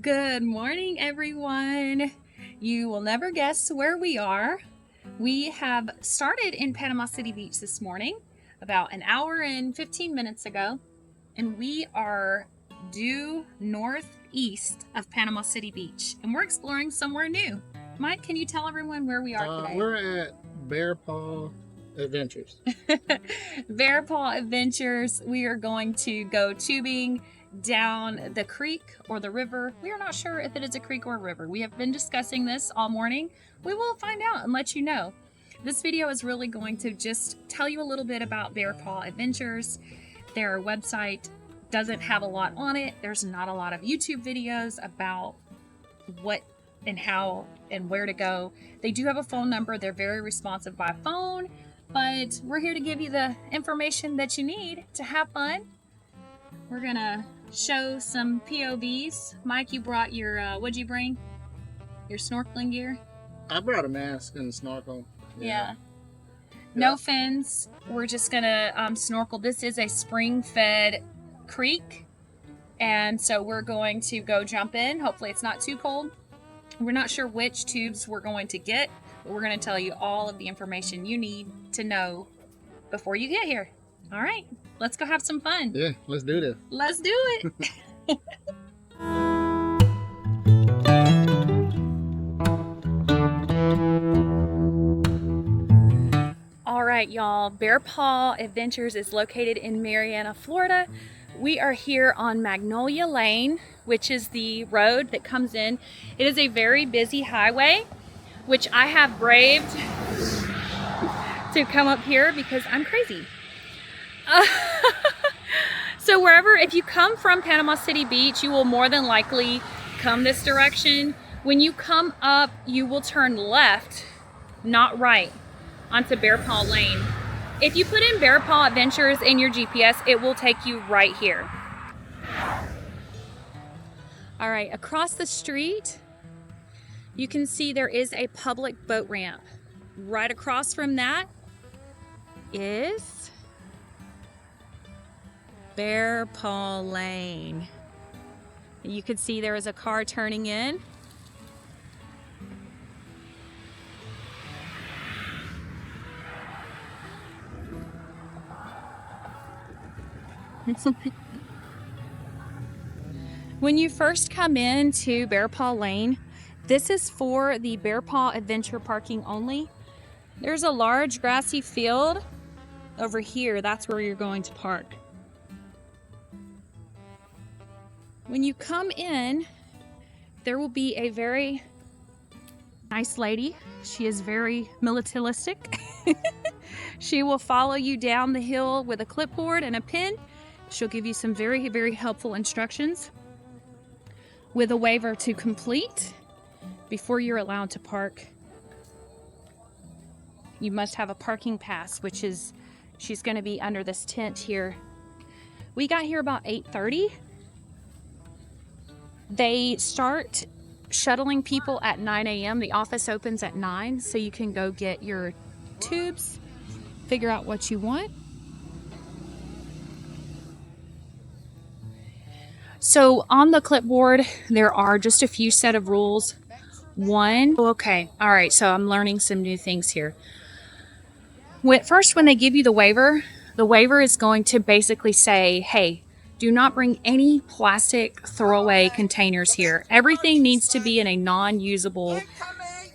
Good morning, everyone. You will never guess where we are. We have started in Panama City Beach this morning, about an hour and 15 minutes ago, and we are due northeast of Panama City Beach, and we're exploring somewhere new. Mike, can you tell everyone where we are today? We're at PAW Adventures. Bear Paw Adventures. We are going to go tubing down the creek or the river. We are not sure if it is a creek or a river. We have been discussing this all morning. We will find out and let you know. This video is really going to just tell you a little bit about Bear Paw Adventures. Their website doesn't have a lot on it. There's not a lot of YouTube videos about what and how and where to go. They do have a phone number. They're very responsive by phone, but we're here to give you the information that you need to have fun. We're gonna show some POVs. Mike, you brought your, what'd you bring? Your snorkeling gear? I brought a mask and a snorkel. Yeah. No fins. We're just gonna snorkel. This is a spring-fed creek, and so we're going to go jump in. Hopefully it's not too cold. We're not sure which tubes we're going to get, but we're going to tell you all of the information you need to know before you get here. All right, let's go have some fun. Yeah, let's do this. Let's do it. All right, y'all. Bear Paw Adventures is located in Marianna, Florida. We are here on Magnolia Lane, which is the road that comes in. It is a very busy highway, which I have braved to come up here because I'm crazy. So if you come from Panama City Beach, you will more than likely come this direction. When you come up, you will turn left, not right, onto Bear Paw Lane. If you put in Bear Paw Adventures in your GPS, it will take you right here. All right, across the street, you can see there is a public boat ramp. Right across from that is Bear Paw Lane. You can see there is a car turning in. When you first come into Bear Paw Lane, this is for the Bear Paw Adventure parking only. There's a large grassy field over here. That's where you're going to park. When you come in, there will be a very nice lady. She is very militaristic. She will follow you down the hill with a clipboard and a pen. She'll give you some very, very helpful instructions with a waiver to complete before you're allowed to park. You must have a parking pass, which is, she's going to be under this tent here. We got here about 8:30. They start shuttling people at 9 a.m. The office opens at 9, so you can go get your tubes, figure out what you want. So on the clipboard, there are just a few set of rules. One, okay, all right, so I'm learning some new things here. First, when they give you the waiver is going to basically say, hey, do not bring any plastic throwaway containers here. Everything needs to be in a non-usable,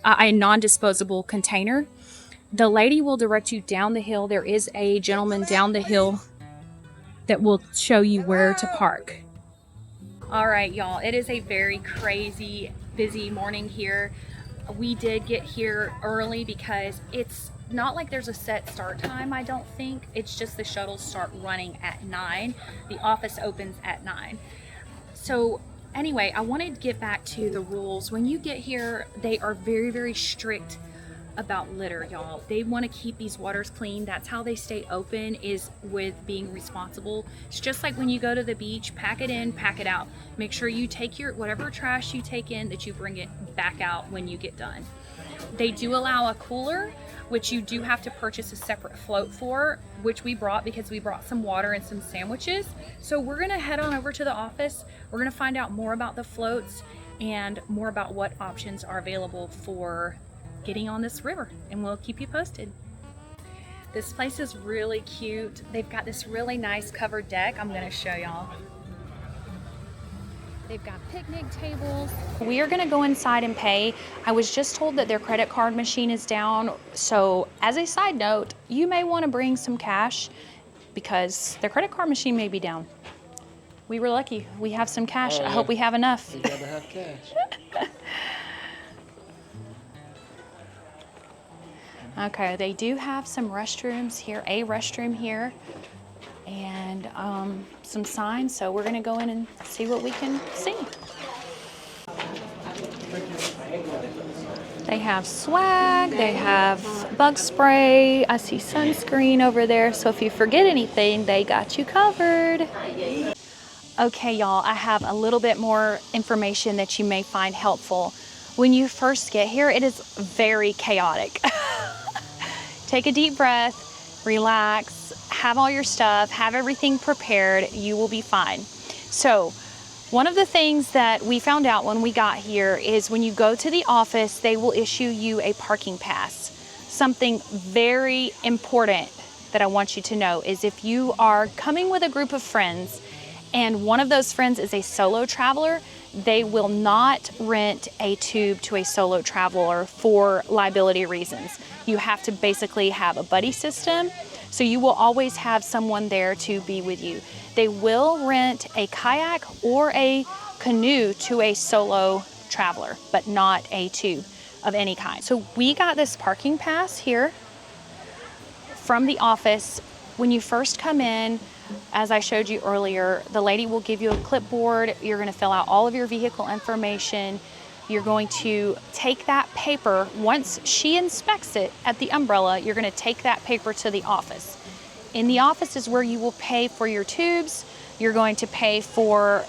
a non-disposable container. The lady will direct you down the hill. There is a gentleman down the hill that will show you where to park. All right, y'all, it is a very crazy, busy morning here. We did get here early because it's not like there's a set start time, I don't think. It's just the shuttles start running at 9. The office opens at 9. So anyway, I wanted to get back to the rules. When you get here, they are very, very strict about litter, y'all. They want to keep these waters clean. That's how they stay open, is with being responsible. It's just like when you go to the beach, pack it in, pack it out. Make sure you take your whatever trash you take in, that you bring it back out when you get done. They do allow a cooler, which you do have to purchase a separate float for, which we brought because we brought some water and some sandwiches. So we're gonna head on over to the office. We're gonna find out more about the floats and more about what options are available for getting on this river, and we'll keep you posted. This place is really cute. They've got this really nice covered deck. I'm gonna show y'all. They've got picnic tables. We are gonna go inside and pay. I was just told that their credit card machine is down. So as a side note, you may wanna bring some cash because their credit card machine may be down. We were lucky. We have some cash. I hope we have enough. You gotta have cash. Okay, they do have some restrooms here, a restroom here, and some signs. So we're gonna go in and see what we can see. They have swag, they have bug spray. I see sunscreen over there. So if you forget anything, they got you covered. Okay, y'all, I have a little bit more information that you may find helpful. When you first get here, it is very chaotic. Take a deep breath, relax, have all your stuff, have everything prepared, you will be fine. So, one of the things that we found out when we got here is when you go to the office, they will issue you a parking pass. Something very important that I want you to know is if you are coming with a group of friends and one of those friends is a solo traveler, they will not rent a tube to a solo traveler for liability reasons. You have to basically have a buddy system, so you will always have someone there to be with you. They will rent a kayak or a canoe to a solo traveler, but not a tube of any kind. So we got this parking pass here from the office. When you first come in, as I showed you earlier, the lady will give you a clipboard. You're going to fill out all of your vehicle information. You're going to take that paper. Once she inspects it at the umbrella, you're going to take that paper to the office. In the office is where you will pay for your tubes. You're going to pay for,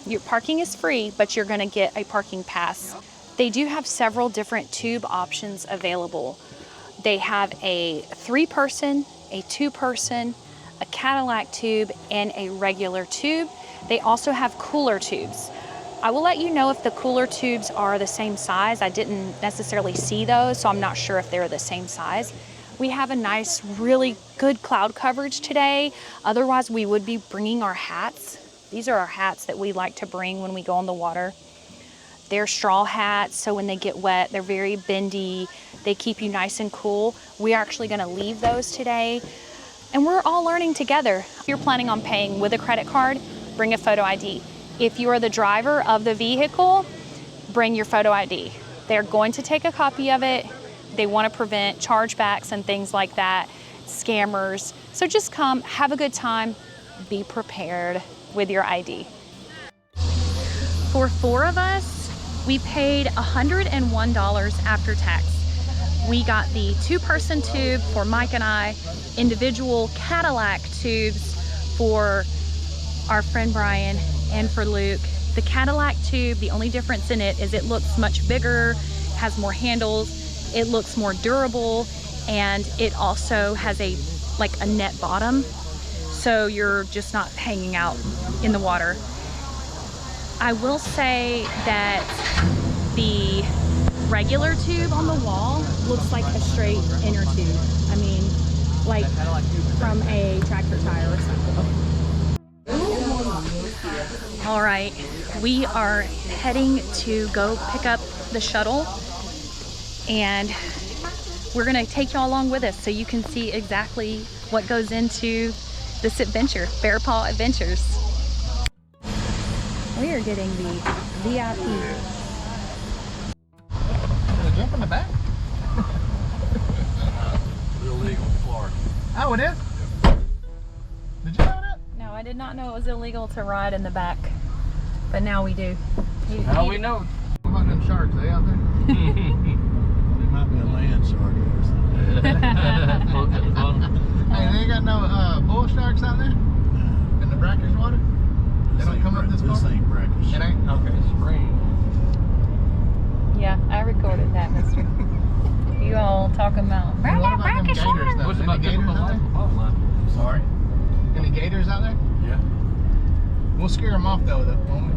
your parking is free, but you're going to get a parking pass. They do have several different tube options available. They have a 3-person, a 2-person, a Cadillac tube, and a regular tube. They also have cooler tubes. I will let you know if the cooler tubes are the same size. I didn't necessarily see those, so I'm not sure if they're the same size. We have a nice, really good cloud coverage today. Otherwise, we would be bringing our hats. These are our hats that we like to bring when we go on the water. They're straw hats, so when they get wet, they're very bendy. They keep you nice and cool. We're actually gonna leave those today. And we're all learning together. If you're planning on paying with a credit card, bring a photo ID. If you are the driver of the vehicle, bring your photo ID. They're going to take a copy of it. They want to prevent chargebacks and things like that, scammers. So just come, have a good time, be prepared with your ID. For 4 of us, we paid $101 after tax. We got the 2-person tube for Mike and I, individual Cadillac tubes for our friend Brian and for Luke. The Cadillac tube, the only difference in it is it looks much bigger, has more handles, it looks more durable, and it also has a net bottom, so you're just not hanging out in the water. I will say that the regular tube on the wall looks like a straight inner tube. I mean, like from a tractor tire or something. All right, we are heading to go pick up the shuttle, and we're gonna take y'all along with us so you can see exactly what goes into this adventure, Bear Paw Adventures. We are getting the VIP. Jump in the back? Illegal in Florida. Oh, it is? Did you know that? No, I did not know it was illegal to ride in the back, but now we do. Now we know. What about them sharks? They out there? There might be a land shark or something. Hey, they ain't got no bull sharks out there? In the brackish water? They don't come up this far? This ain't brackish. It ain't? Okay, spring. Yeah, I recorded that, mister. talking about. What about them gators though? What's Any about gators typical out there? life? I'm sorry? Any gators out there? Yeah. We'll scare them off though, won't we?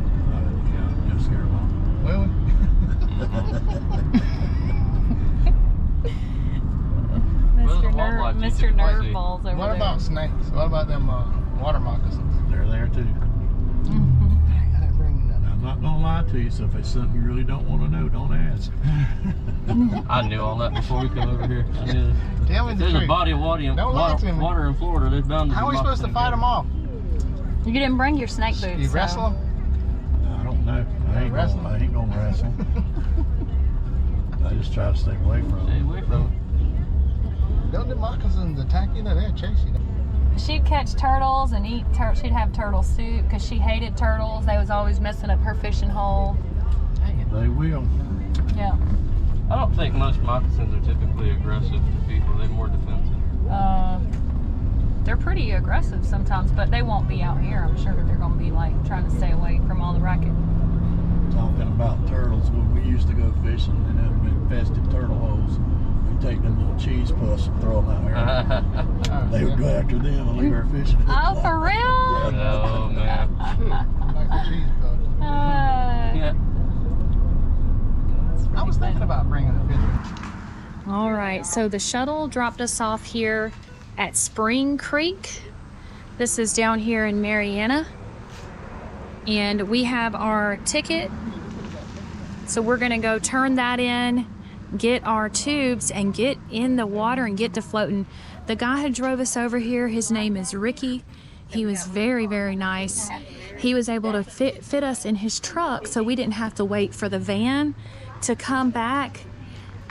Yeah, you'll scare them off. Will we? Mr. Nerve Balls over there. What about snakes? What about them water moccasins? They're there too. Dang, I didn't bring none. I'm not gonna lie to you, so if it's something you really don't want to know, don't ask. I knew all that before we come over here. I knew that. Tell me If the there's truth. a body of water in, Don't lie to me. water in Florida, there's bound to be How are we supposed to fight them off? You didn't bring your snake boots. You wrestle them? I don't know. I ain't gonna wrestle. I just try to stay away from Stay them. away from it. Don't the moccasins attack you? No, they'll chase you. She'd catch turtles and eat. She'd have turtle soup because she hated turtles. They was always messing up her fishing hole. Dang it. They will. Yeah. I don't think most moccasins are typically aggressive to people. They're more defensive. They're pretty aggressive sometimes, but they won't be out here. I'm sure they're going to be like trying to stay away from all the racket. Talking about turtles, when we used to go fishing and have infested turtle holes, we'd take them little cheese puffs and throw them out here. They would go after them and leave our fishing. Oh, for real? Oh, man. Like the cheese puffs. Yeah. I was thinking about bringing a fish. All right, so the shuttle dropped us off here at Spring Creek. This is down here in Mariana. And we have our ticket. So we're gonna go turn that in, get our tubes, and get in the water and get to floating. The guy who drove us over here, his name is Ricky. He was very, very nice. He was able to fit us in his truck so we didn't have to wait for the van to come back.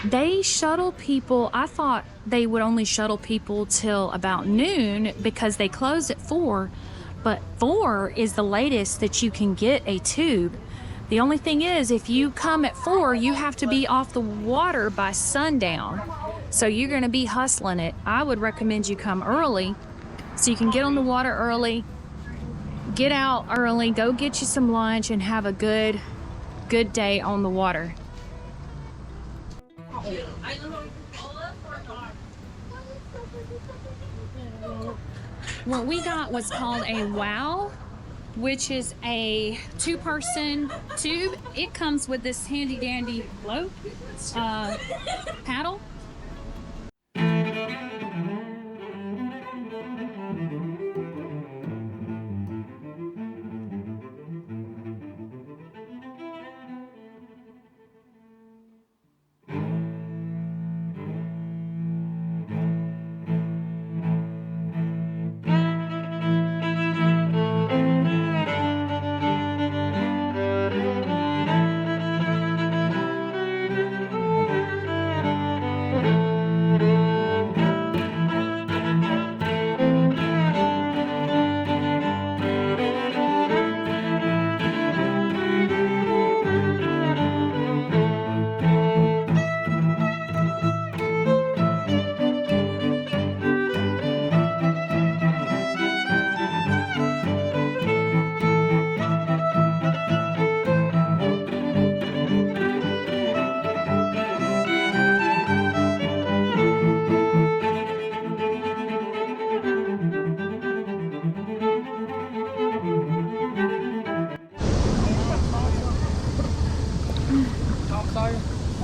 They shuttle people. I thought they would only shuttle people till about noon because they close at 4, but 4 is the latest that you can get a tube. The only thing is, if you come at 4, you have to be off the water by sundown. So you're gonna be hustling it. I would recommend you come early so you can get on the water early, get out early, go get you some lunch, and have a good day on the water. What we got was called a PAW, which is a 2-person tube. It comes with this handy dandy float paddle.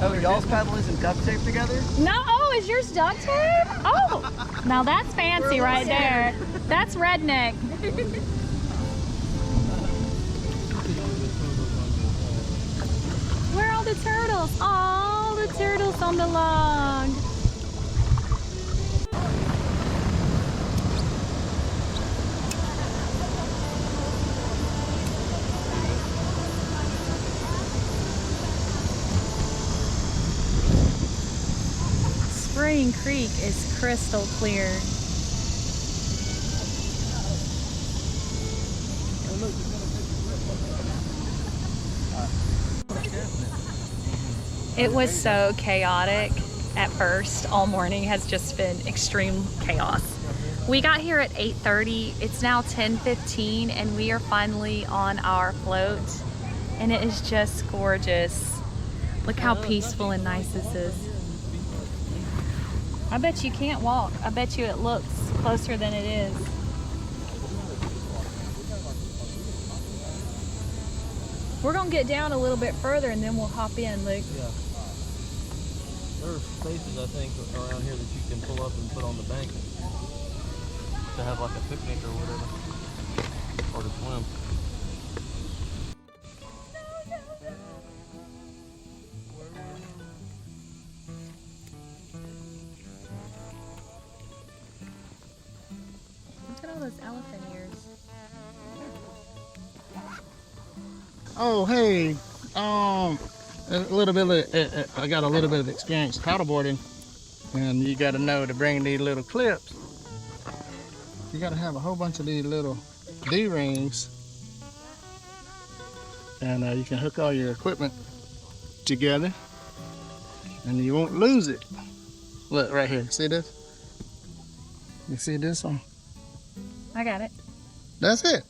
Oh, y'all's paddle isn't duct taped together? No, oh, is yours duct tape? Oh, now that's fancy right there. That's redneck. Where are all the turtles? All the turtles on the log. Spring Creek is crystal clear. It was so chaotic at first. All morning has just been extreme chaos. We got here at 8:30. It's now 10:15 and we are finally on our float and it is just gorgeous. Look how peaceful and nice this is. I bet you can't walk. I bet you it looks closer than it is. We're gonna get down a little bit further and then we'll hop in, Luke. Yeah. There are spaces, I think, around here that you can pull up and put on the bank to have like a picnic or whatever, or to swim. Look at all those elephant ears. Oh, hey, a little bit of, I got a little bit of experience paddleboarding, and you got to know to bring these little clips. You got to have a whole bunch of these little D-rings, and you can hook all your equipment together, and you won't lose it. Look right here, see this? You see this one? I got it. That's it.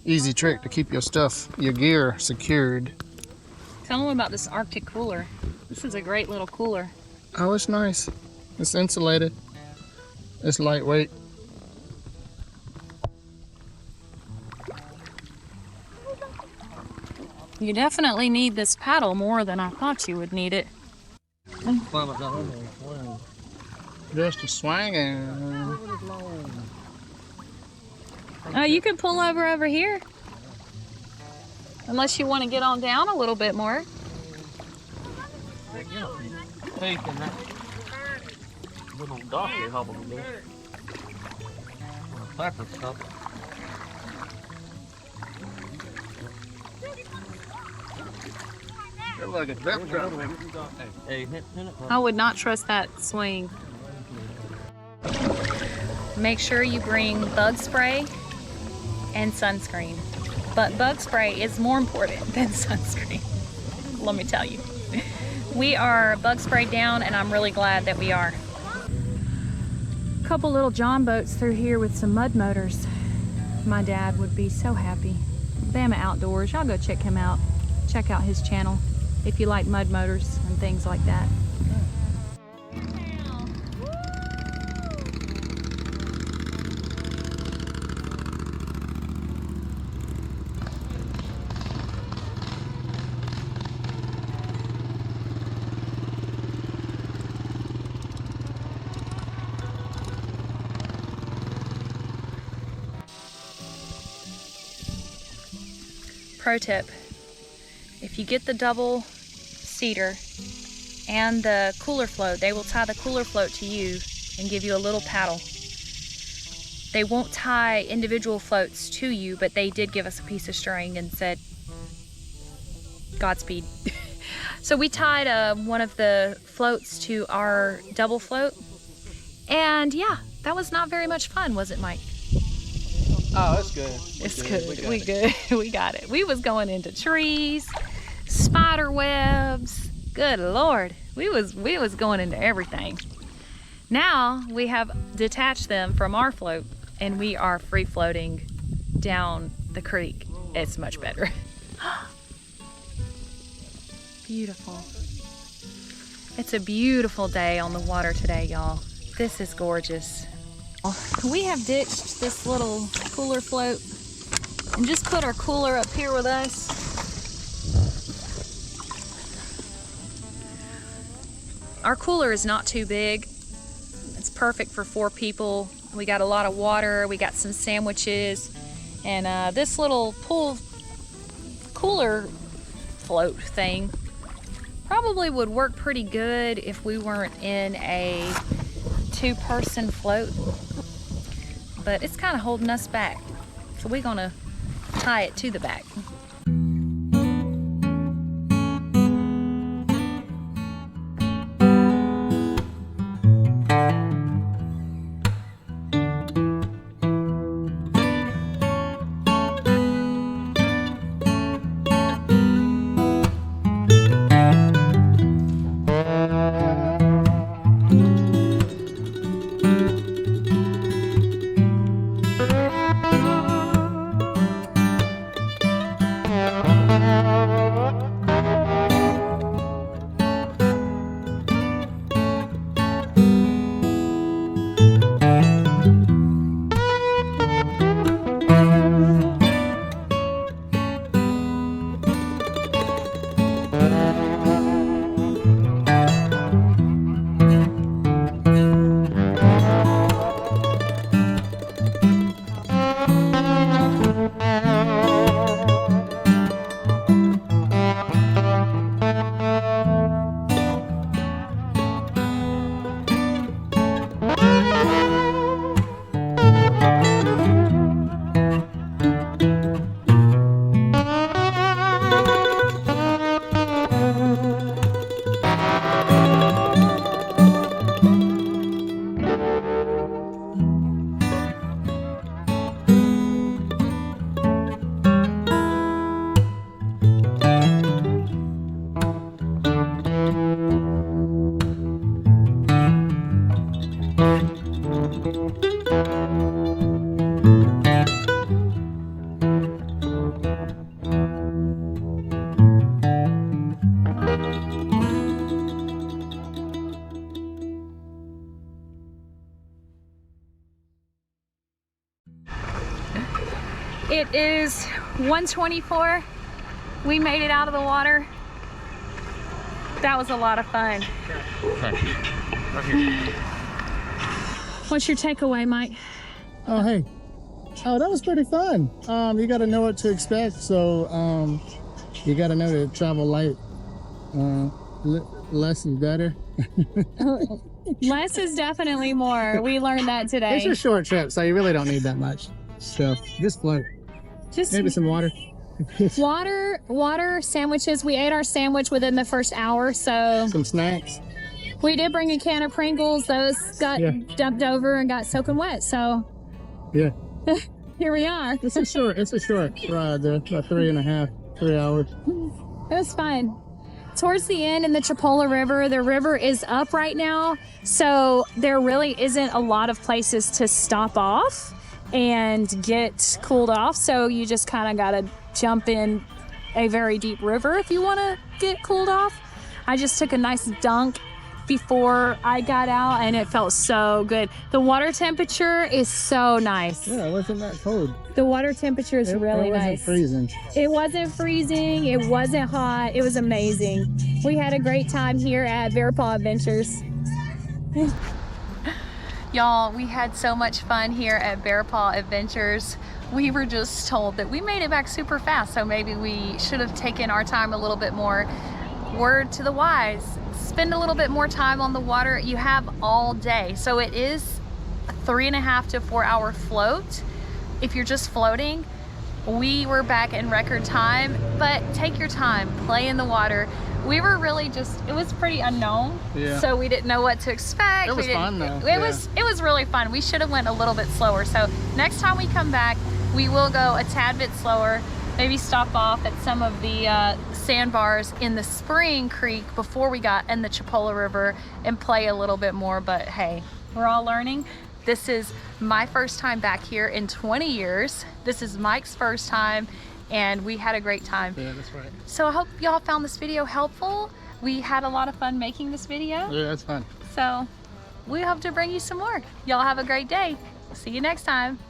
Easy trick to keep your stuff, your gear secured. Tell them about this Arctic cooler. This is a great little cooler. Oh, it's nice. It's insulated. It's lightweight. You definitely need this paddle more than I thought you would need it. Just a swinging. Oh, you could pull over here. Unless you want to get on down a little bit more. Taking that little donkey hobble a bit. Pepper stuff. Look at that. Hey, hit it. I would not trust that swing. Make sure you bring bug spray and sunscreen. But bug spray is more important than sunscreen. Let me tell you. We are bug sprayed down and I'm really glad that we are. A couple little John boats through here with some mud motors. My dad would be so happy. Bama Outdoors, y'all go check him out. Check out his channel if you like mud motors and things like that. Pro tip, if you get the double cedar and the cooler float, they will tie the cooler float to you and give you a little paddle. They won't tie individual floats to you, but they did give us a piece of string and said, Godspeed. So we tied one of the floats to our double float, and yeah, that was not very much fun, was it, Mike? Oh, it's good. It's good. We good. We got it. We was going into trees, spider webs. Good Lord. We was going into everything. Now we have detached them from our float and we are free floating down the creek. It's much better. Beautiful. It's a beautiful day on the water today, y'all. This is gorgeous. We have ditched this little cooler float and just put our cooler up here with us. Our cooler is not too big. It's perfect for 4 people. We got a lot of water, we got some sandwiches, and this little pool cooler float thing probably would work pretty good if we weren't in a 2-person float. But it's kind of holding us back. So we're gonna tie it to the back. is 1:24. We made it out of the water. That was a lot of fun. Okay. Right here. What's your takeaway, Mike? Oh, hey. Oh, that was pretty fun. You got to know what to expect. So you got to know to travel light. Less is better. Less is definitely more. We learned that today. It's a short trip, so you really don't need that much. So just float. Just Maybe some water. water, sandwiches. We ate our sandwich within the first hour, so Some snacks. we did bring a can of Pringles. Those got dumped over and got soaking wet. So Yeah. here we are. It's a short ride there. About 3 hours. It was fun. Towards the end in the Chipola River, the river is up right now, so there really isn't a lot of places to stop off and get cooled off. So you just kind of got to jump in a very deep river if you want to get cooled off. I just took a nice dunk before I got out, and it felt so good. The water temperature is so nice. Yeah, it wasn't that cold. The water temperature is really it wasn't nice. freezing. It wasn't freezing. It wasn't hot. It was amazing. We had a great time here at PAW Adventures. Y'all, we had so much fun here at PAW Adventures. We were just told that we made it back super fast, so maybe we should have taken our time a little bit more. Word to the wise, spend a little bit more time on the water. You have all day. So it is a 3.5 to 4 hour float. If you're just floating, we were back in record time, but take your time, play in the water. We were really just, it was pretty unknown. Yeah. So we didn't know what to expect. It was fun though. It was really fun. We should have went a little bit slower. So next time we come back, we will go a tad bit slower. Maybe stop off at some of the sandbars in the Spring Creek before we got in the Chipola River and play a little bit more. But hey, we're all learning. This is my first time back here in 20 years. This is Mike's first time, and we had a great time. Yeah, that's right. So I hope y'all found this video helpful. We had a lot of fun making this video. Yeah, that's fun. So we hope to bring you some more. Y'all have a great day. See you next time.